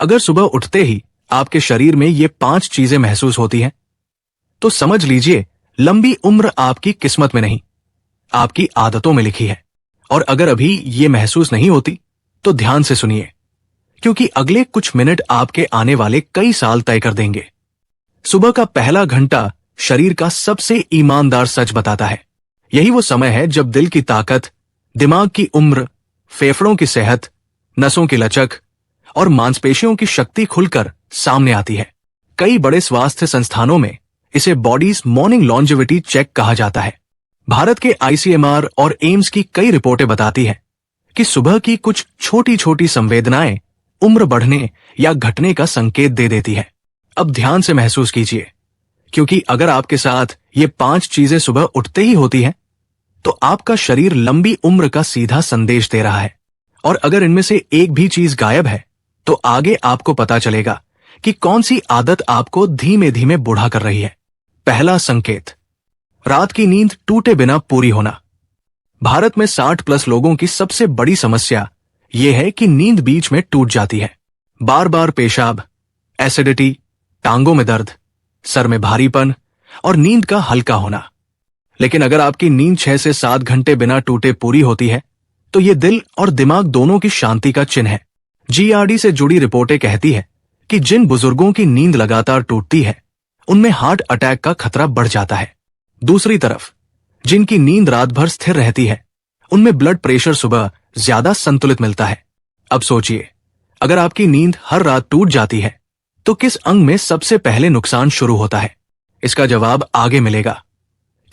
अगर सुबह उठते ही आपके शरीर में ये 5 चीजें महसूस होती हैं, तो समझ लीजिए लंबी उम्र आपकी किस्मत में नहीं, आपकी आदतों में लिखी है। और अगर अभी ये महसूस नहीं होती तो ध्यान से सुनिए, क्योंकि अगले कुछ मिनट आपके आने वाले कई साल तय कर देंगे। सुबह का पहला घंटा शरीर का सबसे ईमानदार सच बताता है। यही वो समय है जब दिल की ताकत, दिमाग की उम्र, फेफड़ों की सेहत, नसों की लचक और मांसपेशियों की शक्ति खुलकर सामने आती है। कई बड़े स्वास्थ्य संस्थानों में इसे बॉडीज मॉर्निंग लॉन्जेविटी चेक कहा जाता है। भारत के आईसीएमआर और एम्स की कई रिपोर्टें बताती हैं कि सुबह की कुछ छोटी छोटी संवेदनाएं उम्र बढ़ने या घटने का संकेत दे देती है। अब ध्यान से महसूस कीजिए, क्योंकि अगर आपके साथ ये 5 चीजें सुबह उठते ही होती हैं, तो आपका शरीर लंबी उम्र का सीधा संदेश दे रहा है। और अगर इनमें से एक भी चीज गायब है, तो आगे आपको पता चलेगा कि कौन सी आदत आपको धीमे धीमे बूढ़ा कर रही है। पहला संकेत, रात की नींद टूटे बिना पूरी होना। भारत में 60+ लोगों की सबसे बड़ी समस्या यह है कि नींद बीच में टूट जाती है। बार बार पेशाब, एसिडिटी, टांगों में दर्द, सर में भारीपन और नींद का हल्का होना। लेकिन अगर आपकी नींद 6 से 7 घंटे बिना टूटे पूरी होती है, तो ये दिल और दिमाग दोनों की शांति का चिन्ह है। जीआरडी से जुड़ी रिपोर्टें कहती है कि जिन बुजुर्गों की नींद लगातार टूटती है, उनमें हार्ट अटैक का खतरा बढ़ जाता है। दूसरी तरफ जिनकी नींद रात भर स्थिर रहती है, उनमें ब्लड प्रेशर सुबह ज्यादा संतुलित मिलता है। अब सोचिए, अगर आपकी नींद हर रात टूट जाती है, तो किस अंग में सबसे पहले नुकसान शुरू होता है? इसका जवाब आगे मिलेगा,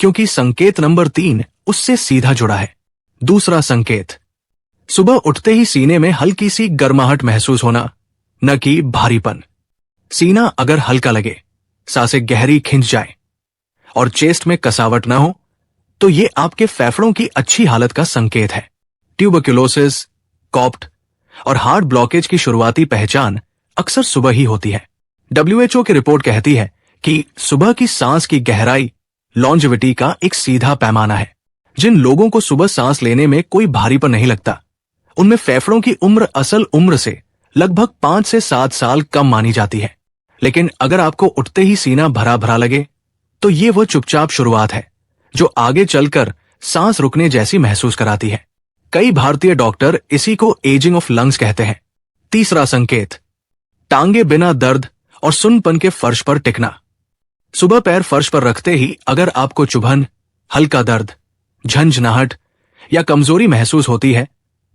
क्योंकि संकेत नंबर 3 उससे सीधा जुड़ा है। दूसरा संकेत, सुबह उठते ही सीने में हल्की सी गर्माहट महसूस होना, न कि भारीपन। सीना अगर हल्का लगे, सांसें गहरी खिंच जाए और चेस्ट में कसावट न हो, तो ये आपके फेफड़ों की अच्छी हालत का संकेत है। ट्यूबरक्यूलोसिस, कॉप्ट और हार्ट ब्लॉकेज की शुरुआती पहचान अक्सर सुबह ही होती है। WHO की रिपोर्ट कहती है कि सुबह की सांस की गहराई लॉन्जेविटी का एक सीधा पैमाना है। जिन लोगों को सुबह सांस लेने में कोई भारीपन नहीं लगता, उनमें फेफड़ों की उम्र असल उम्र से लगभग 5 से 7 साल कम मानी जाती है। लेकिन अगर आपको उठते ही सीना भरा भरा लगे, तो ये वो चुपचाप शुरुआत है जो आगे चलकर सांस रुकने जैसी महसूस कराती है। कई भारतीय डॉक्टर इसी को एजिंग ऑफ लंग्स कहते हैं। तीसरा संकेत, टांगे बिना दर्द और सुन्नपन के फर्श पर टिकना। सुबह पैर फर्श पर रखते ही अगर आपको चुभन, हल्का दर्द, झंझनाहट या कमजोरी महसूस होती है,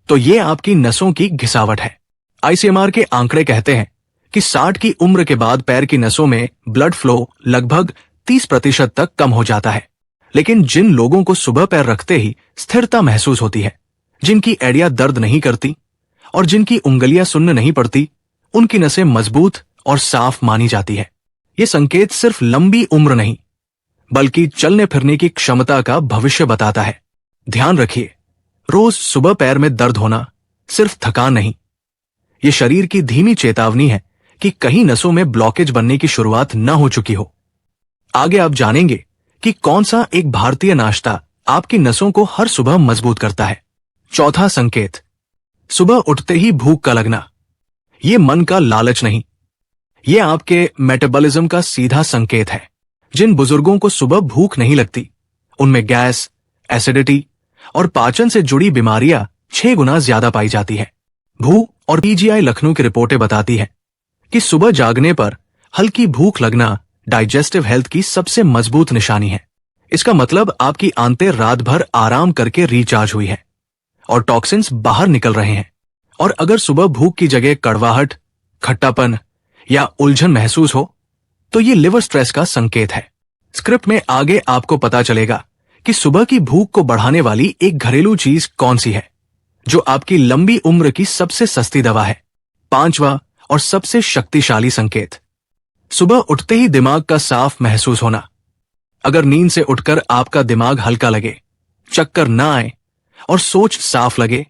तो ये आपकी नसों की घिसावट है। आईसीएमआर के आंकड़े कहते हैं कि 60 की उम्र के बाद पैर की नसों में ब्लड फ्लो लगभग 30% तक कम हो जाता है। लेकिन जिन लोगों को सुबह पैर रखते ही स्थिरता महसूस होती है, जिनकी एड़ियां दर्द नहीं करती और जिनकी उंगलियां सुन्न नहीं पड़ती, उनकी नसें मजबूत और साफ मानी जाती है। ये संकेत सिर्फ लंबी उम्र नहीं, बल्कि चलने फिरने की क्षमता का भविष्य बताता है। ध्यान रखिए, रोज सुबह पैर में दर्द होना सिर्फ थकान नहीं, ये शरीर की धीमी चेतावनी है कि कहीं नसों में ब्लॉकेज बनने की शुरुआत न हो चुकी हो। आगे आप जानेंगे कि कौन सा एक भारतीय नाश्ता आपकी नसों को हर सुबह मजबूत करता है। चौथा संकेत, सुबह उठते ही भूख का लगना। ये मन का लालच नहीं, ये आपके मेटाबॉलिज्म का सीधा संकेत है। जिन बुजुर्गों को सुबह भूख नहीं लगती, उनमें गैस, एसिडिटी और पाचन से जुड़ी बीमारियां 6 गुना ज्यादा पाई जाती है। भू और पीजीआई लखनऊ की रिपोर्टें बताती हैं कि सुबह जागने पर हल्की भूख लगना डाइजेस्टिव हेल्थ की सबसे मजबूत निशानी है। इसका मतलब आपकी आंतें रात भर आराम करके रिचार्ज हुई है और टॉक्सिन्स बाहर निकल रहे हैं। और अगर सुबह भूख की जगह कड़वाहट, खट्टापन या उलझन महसूस हो, तो ये लिवर स्ट्रेस का संकेत है। स्क्रिप्ट में आगे आपको पता चलेगा कि सुबह की भूख को बढ़ाने वाली एक घरेलू चीज कौन सी है, जो आपकी लंबी उम्र की सबसे सस्ती दवा है। पांचवा और सबसे शक्तिशाली संकेत, सुबह उठते ही दिमाग का साफ महसूस होना। अगर नींद से उठकर आपका दिमाग हल्का लगे, चक्कर ना आए और सोच साफ लगे,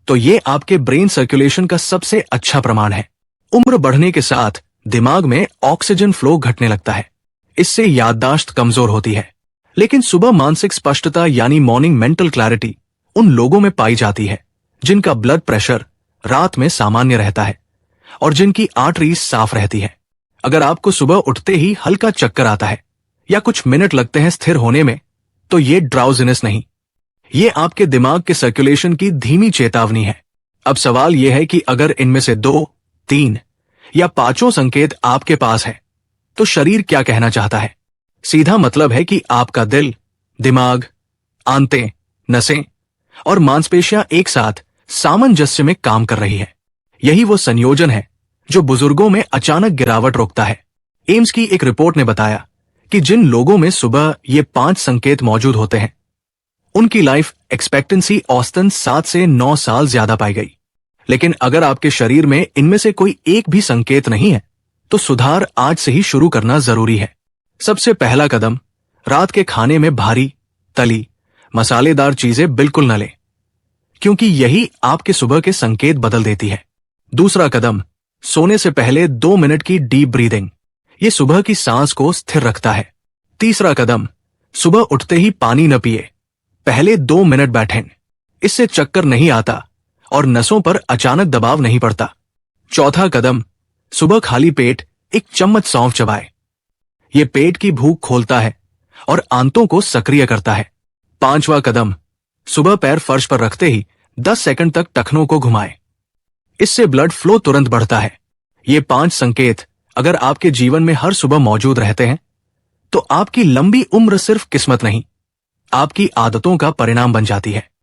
तो ये आपके ब्रेन सर्कुलेशन का सबसे अच्छा प्रमाण है। उम्र बढ़ने के साथ दिमाग में ऑक्सीजन फ्लो घटने लगता है, इससे याददाश्त कमजोर होती है। लेकिन सुबह मानसिक स्पष्टता यानी मॉर्निंग मेंटल क्लैरिटी उन लोगों में पाई जाती है जिनका ब्लड प्रेशर रात में सामान्य रहता है और जिनकी आर्टरीज साफ रहती है। अगर आपको सुबह उठते ही हल्का चक्कर आता है या कुछ मिनट लगते हैं स्थिर होने में, तो ये ड्राउजीनेस नहीं, ये आपके दिमाग के सर्कुलेशन की धीमी चेतावनी है। अब सवाल यह है कि अगर इनमें से 2, 3 या 5 संकेत आपके पास है, तो शरीर क्या कहना चाहता है? सीधा मतलब है कि आपका दिल, दिमाग, आंतें, नसें और मांसपेशियां एक साथ सामंजस्य में काम कर रही है। यही वो संयोजन है जो बुजुर्गों में अचानक गिरावट रोकता है। एम्स की एक रिपोर्ट ने बताया कि जिन लोगों में सुबह ये 5 संकेत मौजूद होते हैं, उनकी लाइफ एक्सपेक्टेंसी औसतन 7 से 9 साल ज्यादा पाई गई। लेकिन अगर आपके शरीर में इनमें से कोई एक भी संकेत नहीं है, तो सुधार आज से ही शुरू करना जरूरी है। सबसे पहला कदम, रात के खाने में भारी, तली, मसालेदार चीजें बिल्कुल न लें, क्योंकि यही आपके सुबह के संकेत बदल देती है। दूसरा कदम, सोने से पहले 2 मिनट की डीप ब्रीदिंग, ये सुबह की सांस को स्थिर रखता है। तीसरा कदम, सुबह उठते ही पानी न पिए, पहले 2 मिनट बैठें, इससे चक्कर नहीं आता और नसों पर अचानक दबाव नहीं पड़ता। चौथा कदम, सुबह खाली पेट 1 चम्मच सौंफ चबाए, ये पेट की भूख खोलता है और आंतों को सक्रिय करता है। पांचवा कदम, सुबह पैर फर्श पर रखते ही 10 सेकंड तक टखनों को घुमाएं, इससे ब्लड फ्लो तुरंत बढ़ता है। ये 5 संकेत अगर आपके जीवन में हर सुबह मौजूद रहते हैं, तो आपकी लंबी उम्र सिर्फ किस्मत नहीं, आपकी आदतों का परिणाम बन जाती है।